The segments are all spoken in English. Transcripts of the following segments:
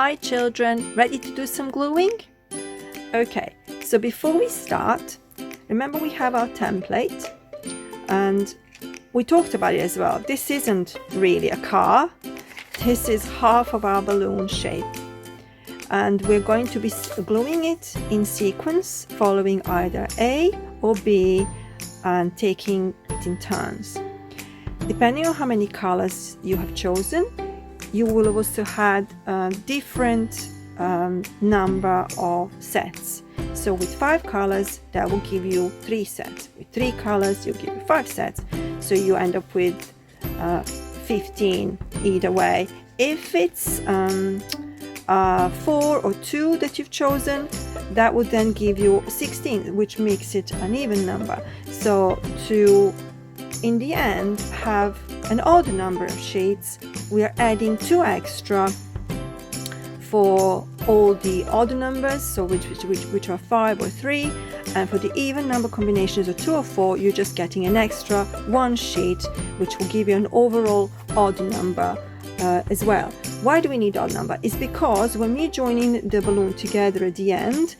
Hi children, ready to do some gluing? Okay, so before we start, remember we have our template and we talked about it as well. This isn't really a car, this is half of our balloon shape. And we're going to be gluing it in sequence, following either A or B and taking it in turns. Depending on how many colors you have chosen, you will also have a different number of sets. So with 5 colors, that will give you 3 sets. With 3 colors, you'll give you 5 sets. So you end up with 15 either way. If it's 4 or 2 that you've chosen, that would then give you 16, which makes it an even number. So to, in the end, have an odd number of sheets, we are adding 2 extra for all the odd numbers, so which are 5 or 3, and for the even number combinations of 2 or 4, you're just getting an extra 1 sheet, which will give you an overall odd number as well. Why do we need odd number? It's because when we're joining the balloon together at the end,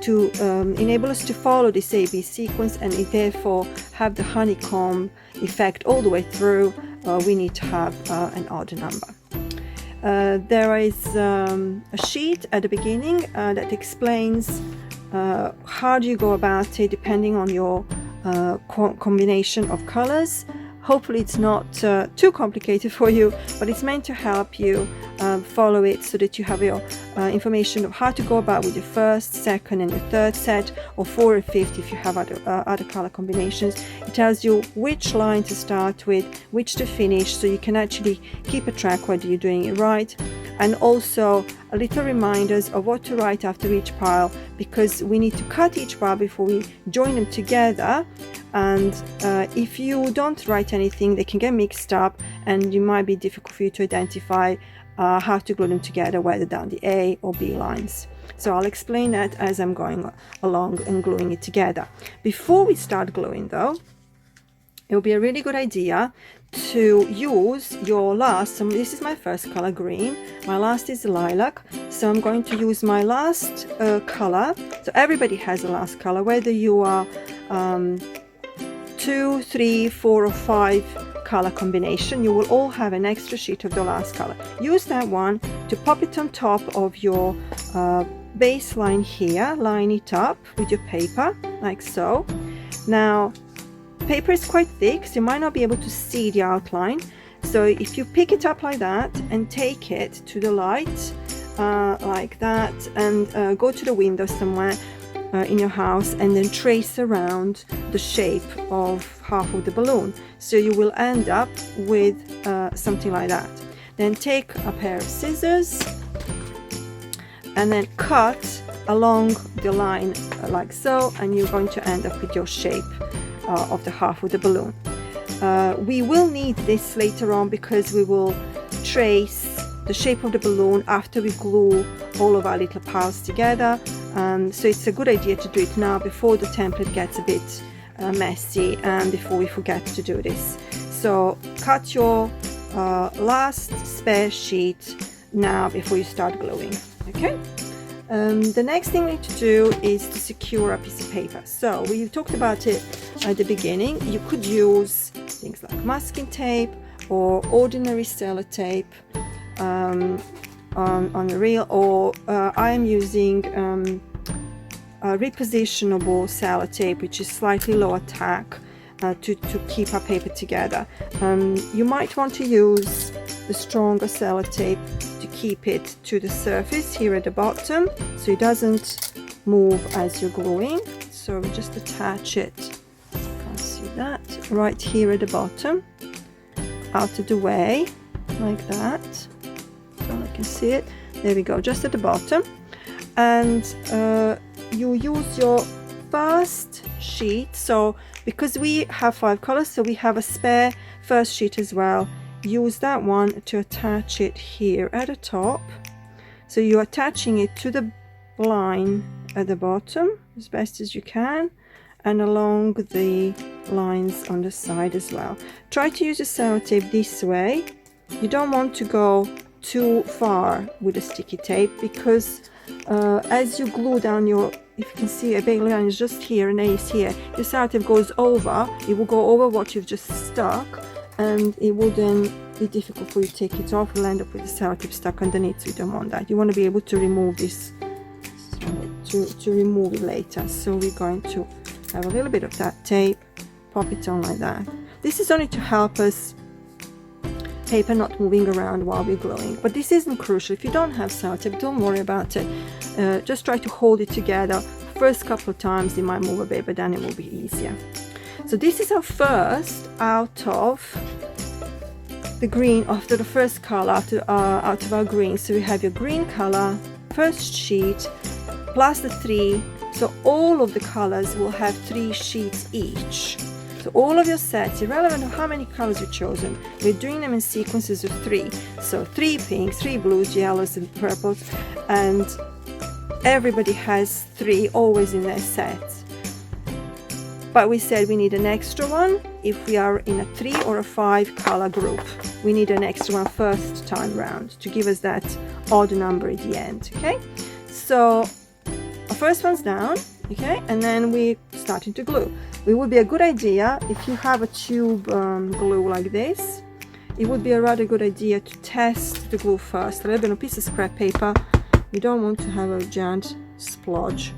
to enable us to follow this AB sequence and therefore have the honeycomb effect all the way through, we need to have an odd number. There is a sheet at the beginning that explains how do you go about it depending on your combination of colors. Hopefully it's not too complicated for you, but it's meant to help you follow it so that you have your information of how to go about with your first, second and your third set, or 4 and 5th if you have other color combinations. It tells you which line to start with, which to finish, so you can actually keep a track whether you're doing it right. And also a little reminders of what to write after each pile, because we need to cut each pile before we join them together. And if you don't write anything, they can get mixed up and it might be difficult for you to identify how to glue them together, whether down the A or B lines. So I'll explain that as I'm going along and gluing it together. Before we start gluing though, it will be a really good idea to use your last, so this is my first color, green, my last is lilac, so I'm going to use my last color. So everybody has a last color, whether you are 2, 3, 4 or 5 color combination, you will all have an extra sheet of the last color. Use that one to pop it on top of your baseline here, line it up with your paper like so. Now paper is quite thick, so you might not be able to see the outline, so if you pick it up like that and take it to the light like that, and go to the window somewhere in your house and then trace around the shape of half of the balloon, so you will end up with something like that. Then take a pair of scissors and then cut along the line like so, and you're going to end up with your shape of the half of the balloon. We will need this later on because we will trace the shape of the balloon after we glue all of our little piles together. So it's a good idea to do it now before the template gets a bit messy and before we forget to do this. So cut your last spare sheet now before you start gluing. Okay. The next thing we need to do is to secure a piece of paper. So we talked about it at the beginning. You could use things like masking tape or ordinary sellotape on a reel, or I am using repositionable sellotape, which is slightly lower tack to keep our paper together. You might want to use the stronger sellotape to keep it to the surface here at the bottom so it doesn't move as you're gluing. So we just attach it, you can see that, right here at the bottom, out of the way like that, so I can see it. There we go, just at the bottom. And you use your first sheet, so because we have 5 colors, so we have a spare first sheet as well. Use that one to attach it here at the top, so you're attaching it to the line at the bottom as best as you can, and along the lines on the side as well. Try to use the sellotape this way. You don't want to go too far with the sticky tape, because as you glue down your, if you can see, a big line is just here and A is here, the sellotape goes over, it will go over what you've just stuck, and it will then be difficult for you to take it off. You'll end up with the sellotape stuck underneath, so you don't want that. You want to be able to remove this, to remove it later. So we're going to have a little bit of that tape, pop it on like that. This is only to help us paper not moving around while we're gluing, but this isn't crucial. If you don't have sellotape, don't worry about it. Just try to hold it together. First couple of times it might move a bit, but then it will be easier. So this is our first out of the green, after the first color, out of our green. So we have your green color, first sheet, plus the 3. So all of the colors will have 3 sheets each. So all of your sets, irrelevant of how many colors you've chosen, we're doing them in sequences of 3. So 3 pinks, 3 blues, yellows and purples, and everybody has 3 always in their sets. But we said we need an extra one if we are in a 3 or a 5 color group. We need an extra one first time round to give us that odd number at the end, okay? So our first one's down, okay, and then we're starting to glue. It would be a good idea, if you have a tube glue like this, it would be a rather good idea to test the glue first. A little bit of a piece of scrap paper. You don't want to have a giant splodge.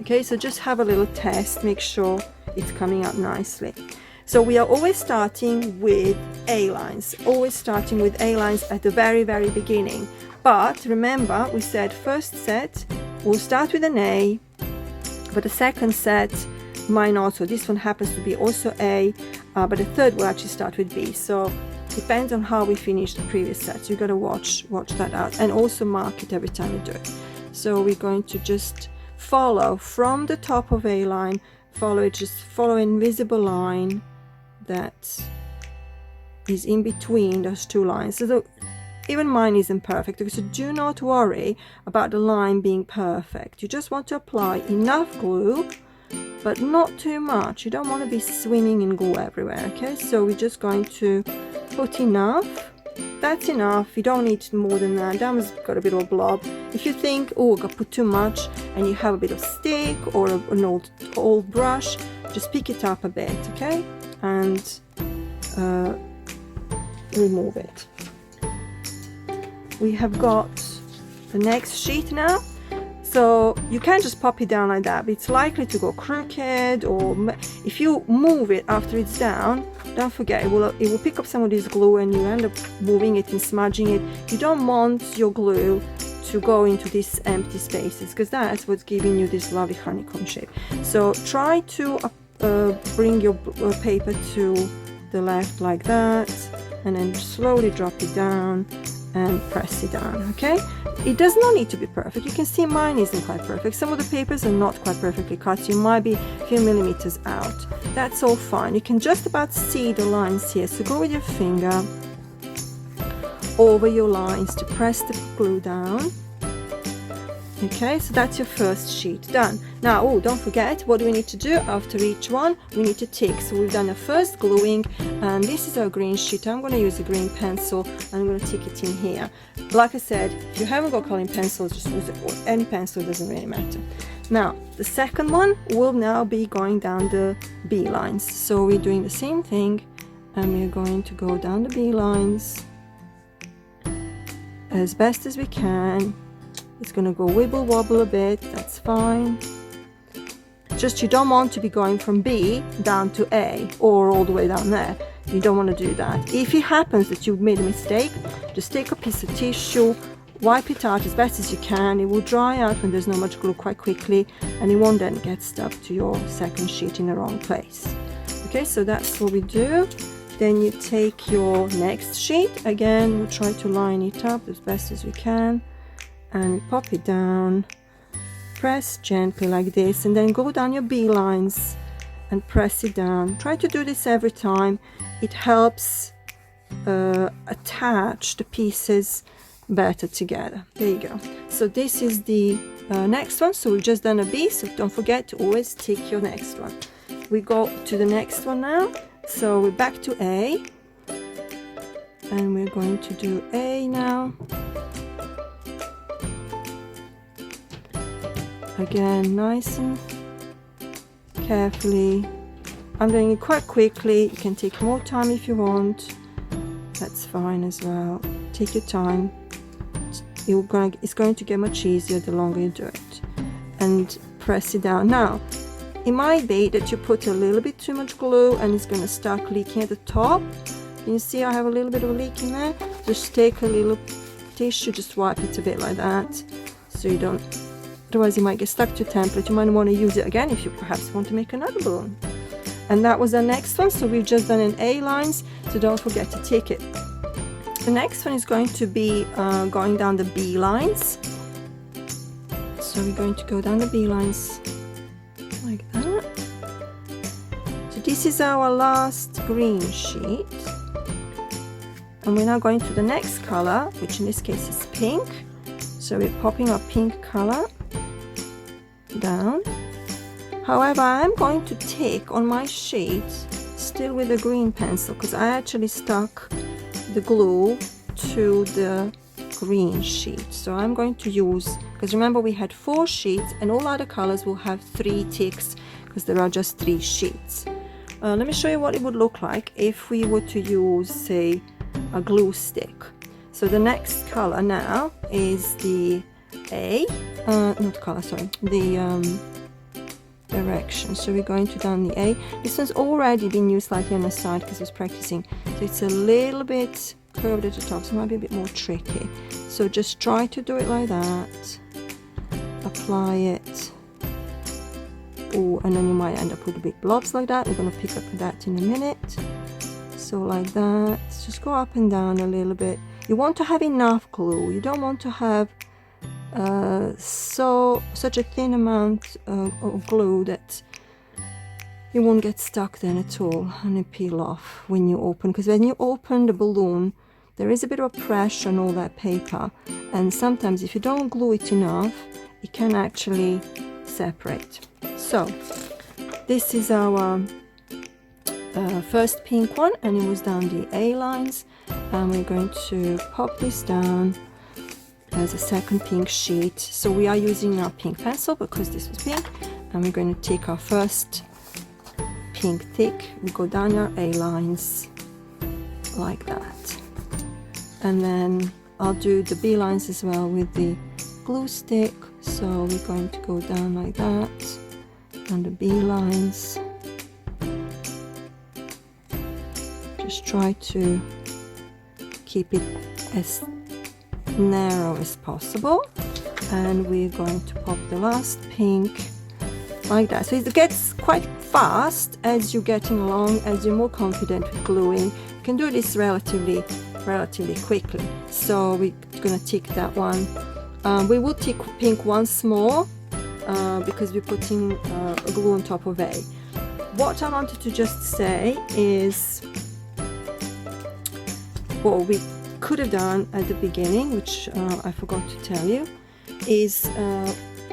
Okay, so just have a little test, make sure it's coming out nicely. So we are always starting with A lines, always starting with A lines at the very, very beginning. But remember, we said first set, we'll start with an A, but the second set might not. So this one happens to be also A, but the third will actually start with B. So depends on how we finish the previous set. You got to watch that out, and also mark it every time you do it. So we're going to just follow from the top of A line, just follow an invisible line that is in between those 2 lines. So even mine isn't perfect, so do not worry about the line being perfect. You just want to apply enough glue, but not too much. You don't want to be swimming in glue everywhere, okay? So we're just going to put enough. That's enough. You don't need more than that. That one's got a bit of a blob. If you think, oh, I got put too much, and you have a bit of stick or an old brush, just pick it up a bit, okay? And remove it. We have got the next sheet now. So you can't just pop it down like that, but it's likely to go crooked, or if you move it after it's down, don't forget it will pick up some of this glue and you end up moving it and smudging it. You don't want your glue to go into these empty spaces, because that's what's giving you this lovely honeycomb shape. So try to bring your paper to the left like that, and then slowly drop it down and press it down, okay? It does not need to be perfect. You can see mine isn't quite perfect. Some of the papers are not quite perfectly cut, so you might be a few millimeters out. That's all fine. You can just about see the lines here, so go with your finger over your lines to press the glue down. Okay, so that's your first sheet done. Now, oh, don't forget, what do we need to do after each one? We need to tick. So we've done the first gluing, and this is our green sheet. I'm going to use a green pencil, and I'm going to tick it in here. Like I said, if you haven't got coloring pencils, just use it, or any pencil, doesn't really matter. Now, the second one will now be going down the B lines. So we're doing the same thing, and we're going to go down the B lines as best as we can. It's going to go wibble wobble a bit, that's fine. Just you don't want to be going from B down to A or all the way down there. You don't want to do that. If it happens that you've made a mistake, just take a piece of tissue, wipe it out as best as you can. It will dry out when there's not much glue quite quickly, and it won't then get stuck to your second sheet in the wrong place. Okay, so that's what we do. Then you take your next sheet. Again, we'll try to line it up as best as we can, and pop it down, press gently like this, and then go down your B lines and press it down. Try to do this every time. It helps attach the pieces better together. There you go. So this is the next one. So we've just done a B, so don't forget to always tick your next one. We go to the next one now. So we're back to A. And we're going to do A now. Again, nice and carefully. I'm doing it quite quickly. You can take more time if you want. That's fine as well. Take your time. It's going to get much easier the longer you do it. And press it down. Now, it might be that you put a little bit too much glue and it's going to start leaking at the top. Can you see I have a little bit of a leak in there? Just take a little tissue, just wipe it a bit like that, so you don't, otherwise you might get stuck to your template. You might want to use it again if you perhaps want to make another balloon. And that was the next one, so we've just done an A lines, so don't forget to tick it. The next one is going to be going down the B lines. So we're going to go down the B lines like that. So this is our last green sheet. And we're now going to the next color, which in this case is pink. So we're popping our pink color down. However, I'm going to tick on my sheet still with a green pencil, because I actually stuck the glue to the green sheet. So I'm going to use, because remember we had 4 sheets and all other colors will have 3 ticks because there are just 3 sheets. Let me show you what it would look like if we were to use, say, a glue stick. So the next color now is the A, not color, sorry, the direction. So we're going to down the A. This one's already been used slightly on the side because I was practicing. So it's a little bit curved at the top, so it might be a bit more tricky. So just try to do it like that. Apply it. Oh, and then you might end up with big blobs like that. We're going to pick up that in a minute. So like that. Just go up and down a little bit. You want to have enough glue. You don't want to have such a thin amount of glue that you won't get stuck then at all and it peel off when you open, because when you open the balloon there is a bit of pressure on all that paper, and sometimes if you don't glue it enough it can actually separate. So this is our first pink one, and it was down the A lines, and we're going to pop this down as a second pink sheet. So we are using our pink pencil because this was pink, and we're going to take our first pink tick. We go down our A lines like that, and then I'll do the B lines as well with the glue stick. So we're going to go down like that on the B lines. Just try to keep it as narrow as possible, and we're going to pop the last pink like that. So it gets quite fast as you're getting along, as you're more confident with gluing. You can do this relatively quickly. So we're gonna tick that one. We will tick pink once more because we're putting a glue on top of A. What I wanted to just say is what we could have done at the beginning, which I forgot to tell you, is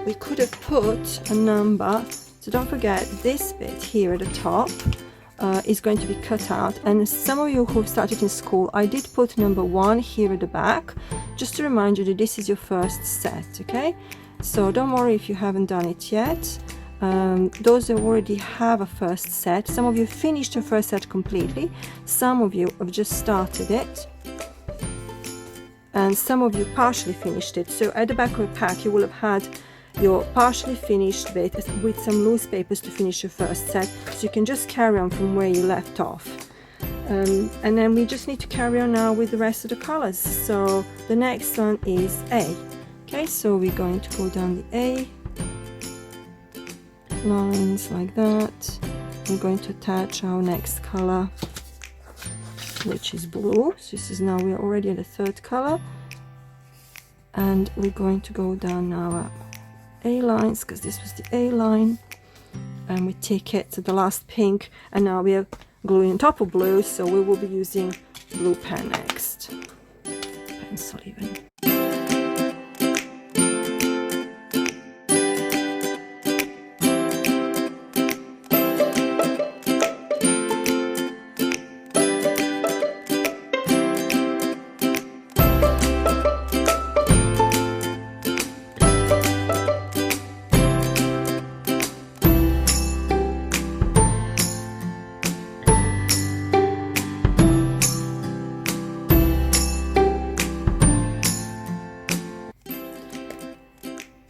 we could have put a number. So don't forget, this bit here at the top is going to be cut out, and some of you who've started in school, I did put number 1 here at the back just to remind you that this is your first set. Okay, so don't worry if you haven't done it yet. Those that already have a first set, some of you finished your first set completely, some of you have just started it, and some of you partially finished it. So at the back of the pack you will have had your partially finished bit with some loose papers to finish your first set, so you can just carry on from where you left off. And then we just need to carry on now with the rest of the colors. So the next one is A. Okay, so we're going to go down the A lines like that. We're going to attach our next color, which is blue. So this is now, we're already at the third color, and we're going to go down our A lines because this was the A line, and we take it to the last pink, and now we are gluing on top of blue, so we will be using blue pen next, pencil even.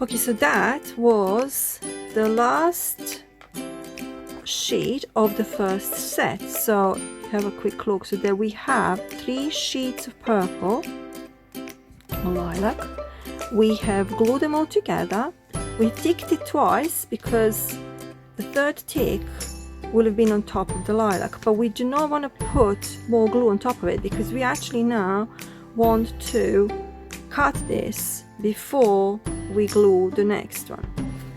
Okay, so that was the last sheet of the first set. So have a quick look. So there we have 3 sheets of purple lilac. We have glued them all together. We ticked it twice because the third tick will have been on top of the lilac, but we do not want to put more glue on top of it because we actually now want to cut this before we glue the next one.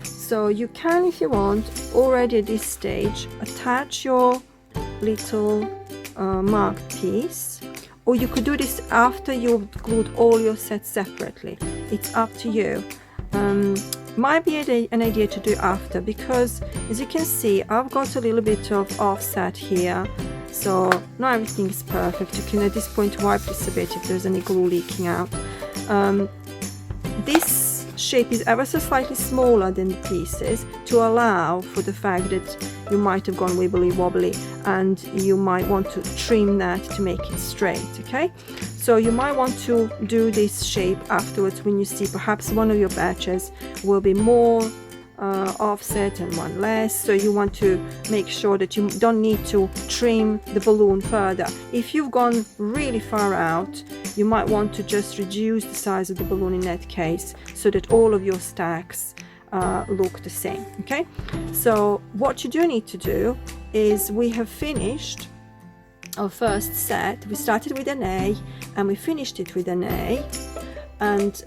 So you can, if you want, already at this stage attach your little marked piece, or you could do this after you've glued all your sets separately. It's up to you. Might be an idea to do after, because as you can see, I've got a little bit of offset here, so not everything is perfect. You can at this point wipe this a bit if there's any glue leaking out. This shape is ever so slightly smaller than the pieces to allow for the fact that you might have gone wibbly wobbly and you might want to trim that to make it straight. Okay, so you might want to do this shape afterwards when you see perhaps one of your batches will be more offset and one less, so you want to make sure that you don't need to trim the balloon further. If you've gone really far out, you might want to just reduce the size of the balloon in that case so that all of your stacks look the same. Okay, so what you do need to do is, we have finished our first set. We started with an A and we finished it with an A, and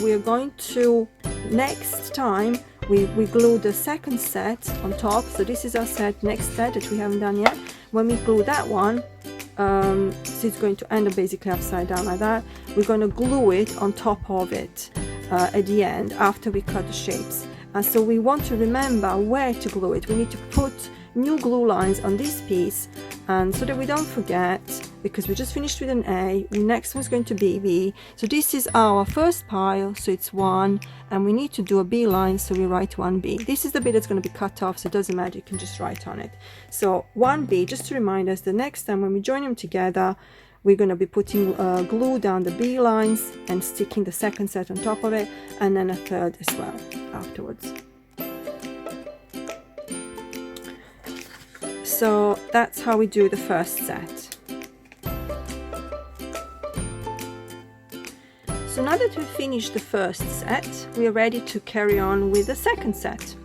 we are going to, next time we glue the second set on top. So this is our next set that we haven't done yet. When we glue that one, so it's going to end up basically upside down like that, we're going to glue it on top of it at the end after we cut the shapes. And so we want to remember where to glue it. We need to put new glue lines on this piece, and so that we don't forget, because we just finished with an A, the next one's going to be B. So this is our first pile, so it's 1, and we need to do a B line, so we write 1B. This is the bit that's going to be cut off, so it doesn't matter, you can just write on it. So 1B, just to remind us, the next time when we join them together, we're going to be putting glue down the B lines and sticking the second set on top of it, and then a third as well afterwards. So that's how we do the first set. So now that we've finished the first set, we are ready to carry on with the second set.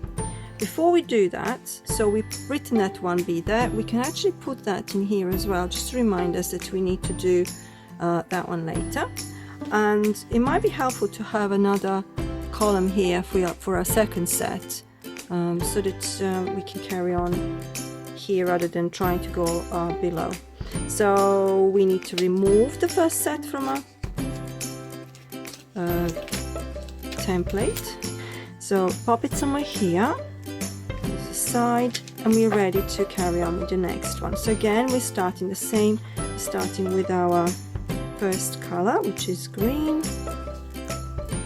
Before we do that, so we've written that 1B there, we can actually put that in here as well, just to remind us that we need to do that one later. And it might be helpful to have another column here for our second set, so that we can carry on here rather than trying to go below. So we need to remove the first set from our template. So pop it somewhere here, this side, and we're ready to carry on with the next one. So again, we're starting the same, starting with our first color, which is green,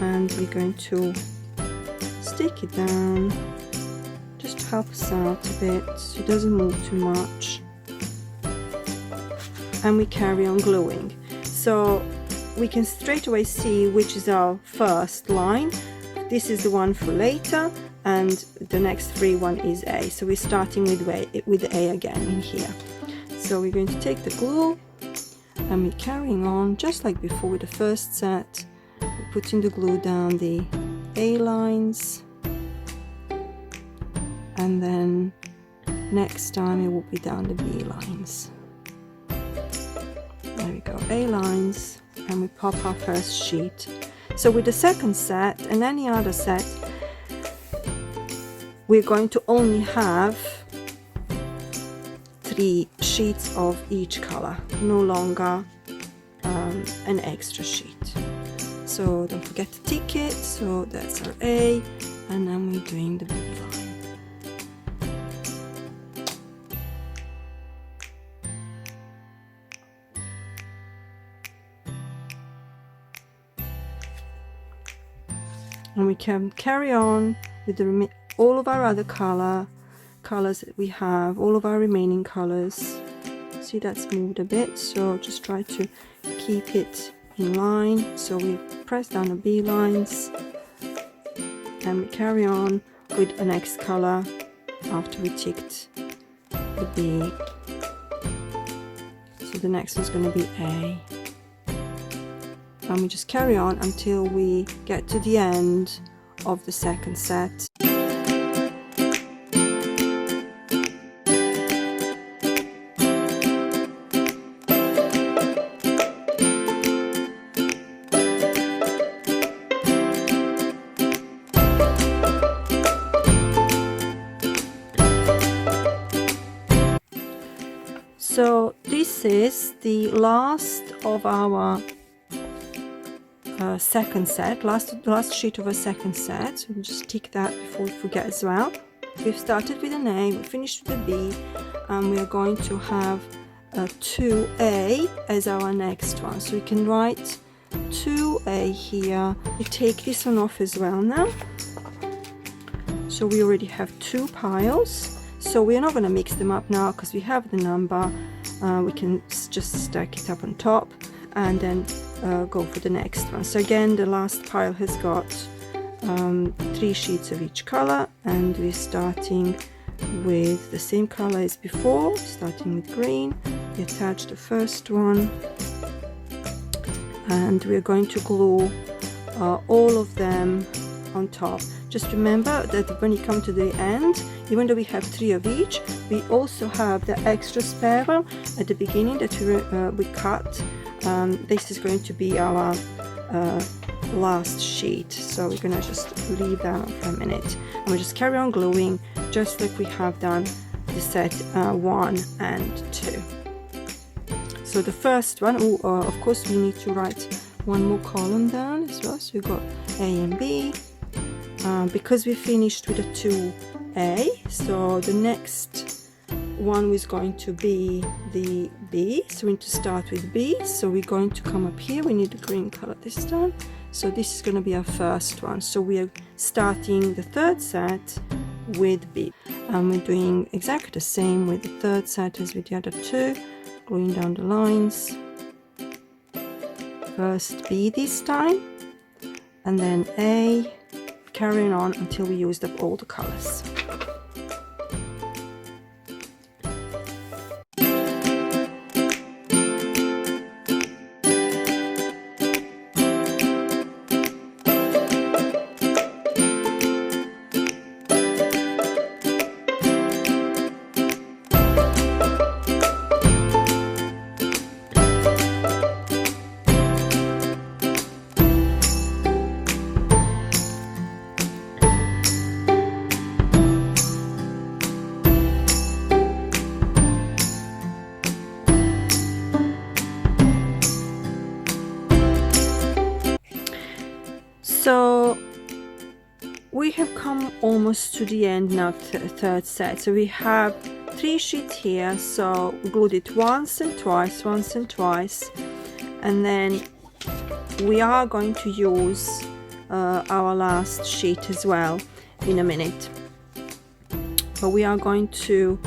and we're going to stick it down just to help us out a bit so it doesn't move too much, and we carry on gluing. So we can straight away see which is our first line. This is the one for later, and the next 3 one is A. So we're starting with A again in here. So we're going to take the glue and we're carrying on just like before with the first set. We're putting the glue down the A lines, and then next time it will be down the B lines. There we go, A lines, and we pop our first sheet. So with the second set and any other set, we're going to only have 3 sheets of each color, no longer an extra sheet. So don't forget to tick it. So that's our A, and then we're doing the B line. And we can carry on with all of our other colors that we have, all of our remaining colors. See, that's moved a bit, so just try to keep it in line. So we press down the B lines, and we carry on with the next color after we ticked the B. So the next one's going to be A, and we just carry on until we get to the end of the second set. So this is the last of our second set, last sheet of a second set. So we'll just tick that before we forget as well. We've started with an A, we finished with a B, and we are going to have a 2A as our next one. So we can write 2A here. We take this one off as well now. So we already have 2 piles. So we're not going to mix them up now because we have the number. We can just stack it up on top and then go for the next one. So again, the last pile has got 3 sheets of each color, and we're starting with the same color as before, starting with green. We attach the first one, and we're going to glue all of them on top. Just remember that when you come to the end, even though we have 3 of each, we also have the extra spare one at the beginning that we cut. This is going to be our last sheet, so we're going to just leave that for a minute, and we'll just carry on gluing just like we have done the set 1 and 2. So the first one, of course we need to write one more column down as well. So we've got A and B. Because we finished with a 2A, so the next one is going to be the B. So we need to start with B. So we're going to come up here. We need the green color this time. So this is going to be our first one. So we are starting the third set with B. And we're doing exactly the same with the third set as with the other 2. Gluing down the lines. First B this time, and then A. Carrying on until we used up all the colors. So we have come almost to the end now, third set. So we have 3 sheets here, so we glued it once and twice, and then we are going to use our last sheet as well in a minute, but we are going to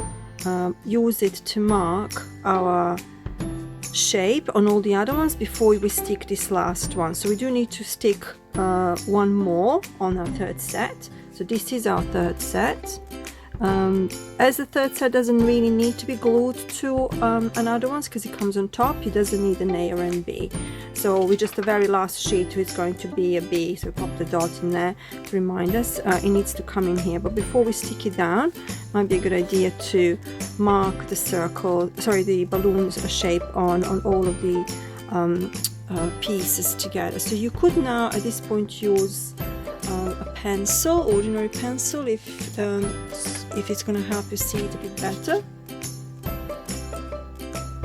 use it to mark our shape on all the other ones before we stick this last one. So we do need to stick one more on our third set. So this is our third set. As the third set doesn't really need to be glued to another one because it comes on top, it doesn't need an A or an B. So we just the very last sheet is going to be a B, so we pop the dot in there to remind us it needs to come in here. But before we stick it down, it might be a good idea to mark the circle, the balloons shape on all of the pieces together. So you could now at this point use a pencil, ordinary pencil, if it's going to help you see it a bit better.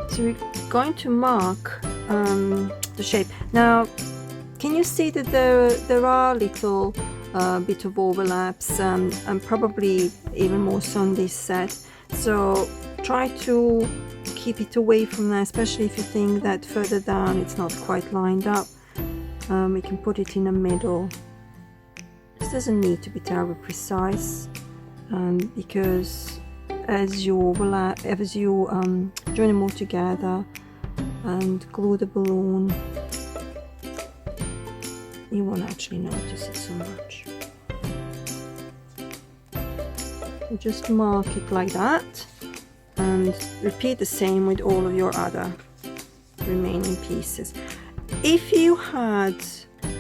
So we're going to mark the shape. Now, can you see that there are little bit of overlaps, and probably even more so on this set. So try to keep it away from there, especially if you think that further down it's not quite lined up. We can put it in the middle. This doesn't need to be terribly precise, because as you overlap, as you join them all together and glue the balloon, you won't actually notice it so much. You just mark it like that and repeat the same with all of your other remaining pieces. If you had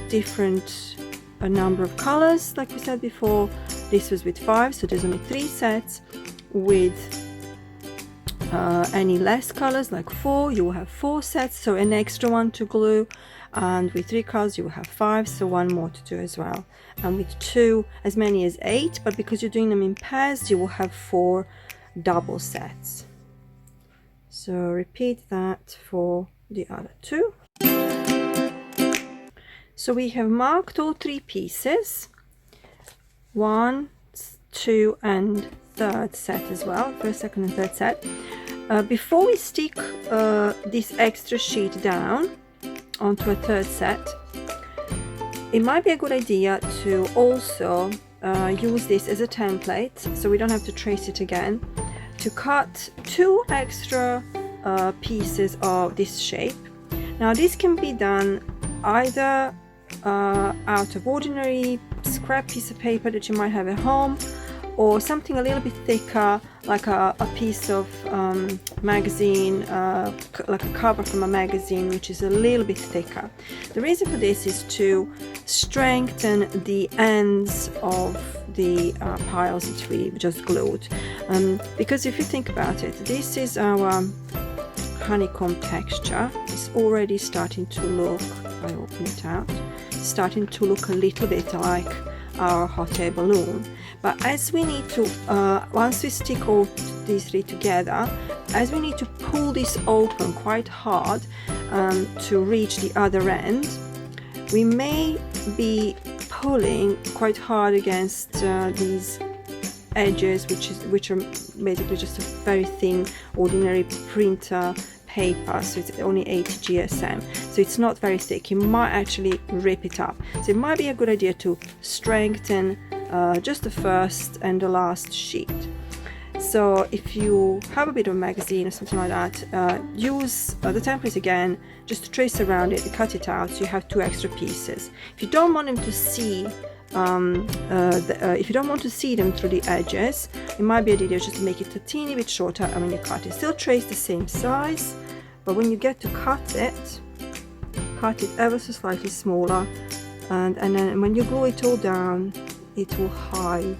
different number of colors, like we said before, this was with 5, so there's only 3 sets. With any less colors, like 4, you will have 4 sets, so an extra one to glue. And with 3 colors you will have 5, so 1 more to do as well. And with 2, as many as 8, but because you're doing them in pairs, you will have 4 double sets. So repeat that for the other 2. So we have marked all 3 pieces, 1, 2 and 3rd set as well, 1st, 2nd and 3rd set. Before we stick this extra sheet down onto a 3rd set, it might be a good idea to also use this as a template, so we don't have to trace it again, to cut 2 extra pieces of this shape. Now this can be done either out of ordinary scrap piece of paper that you might have at home, or something a little bit thicker, like a piece of magazine, like a cover from a magazine, which is a little bit thicker. The reason for this is to strengthen the ends of the piles that we just glued. Because if you think about it, this is our honeycomb texture. It's already starting to look, I open it out, starting to look a little bit like our hot air balloon. But as we need to, once we stick all these 3 together, as we need to pull this open quite hard to reach the other end, we may be pulling quite hard against these edges, which are basically just a very thin ordinary printer paper, so it's only 8 GSM, so it's not very thick. You might actually rip it up, so it might be a good idea to strengthen just the first and the last sheet. So if you have a bit of a magazine or something like that, use the templates again, just to trace around it, cut it out, so you have 2 extra pieces. If you don't want them to see if you don't want to see them through the edges, it might be a idea just to make it a teeny bit shorter, and when you cut it, still trace the same size, but when you get to cut it ever so slightly smaller, and then when you glue it all down, it will hide.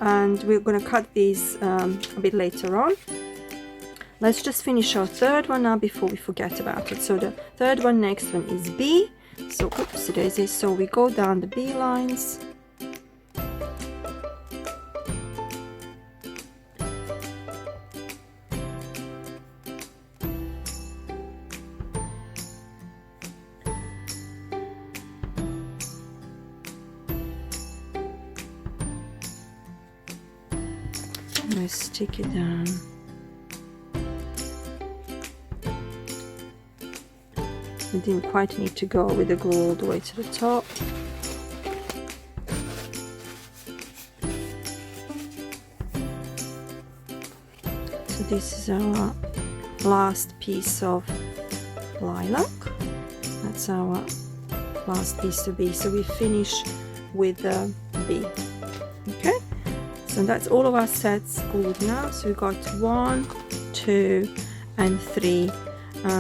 And we're going to cut these a bit later on. Let's just finish our 3rd one now before we forget about it. So the 3rd one, next one is B. So oopsie daisy, so we go down the B lines. And I stick it down. We didn't quite need to go with the glue all the way to the top. So this is our last piece of lilac. That's our last piece of B. So we finish with the B. Okay, so that's all of our sets glued now. So we've got 1, 2 and 3.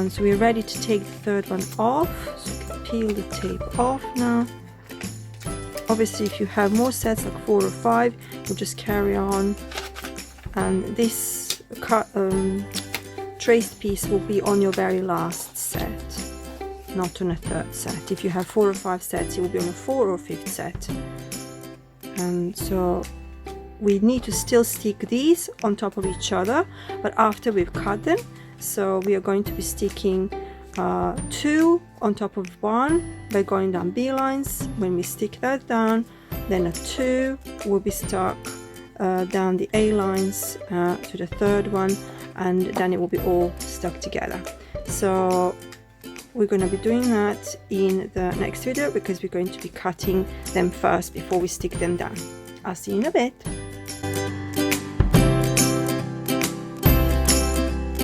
So we're ready to take the 3rd one off, so you can peel the tape off now. Obviously if you have more sets like 4 or 5, you'll just carry on, and this traced piece will be on your very last set, not on a 3rd set. If you have 4 or 5 sets, it will be on a 4th or 5th set. And so we need to still stick these on top of each other, but after we've cut them. So we are going to be sticking 2 on top of 1 by going down B lines. When we stick that down, then a 2 will be stuck down the A lines to the 3rd one, and then it will be all stuck together. So we're going to be doing that in the next video, because we're going to be cutting them first before we stick them down. I'll see you in a bit.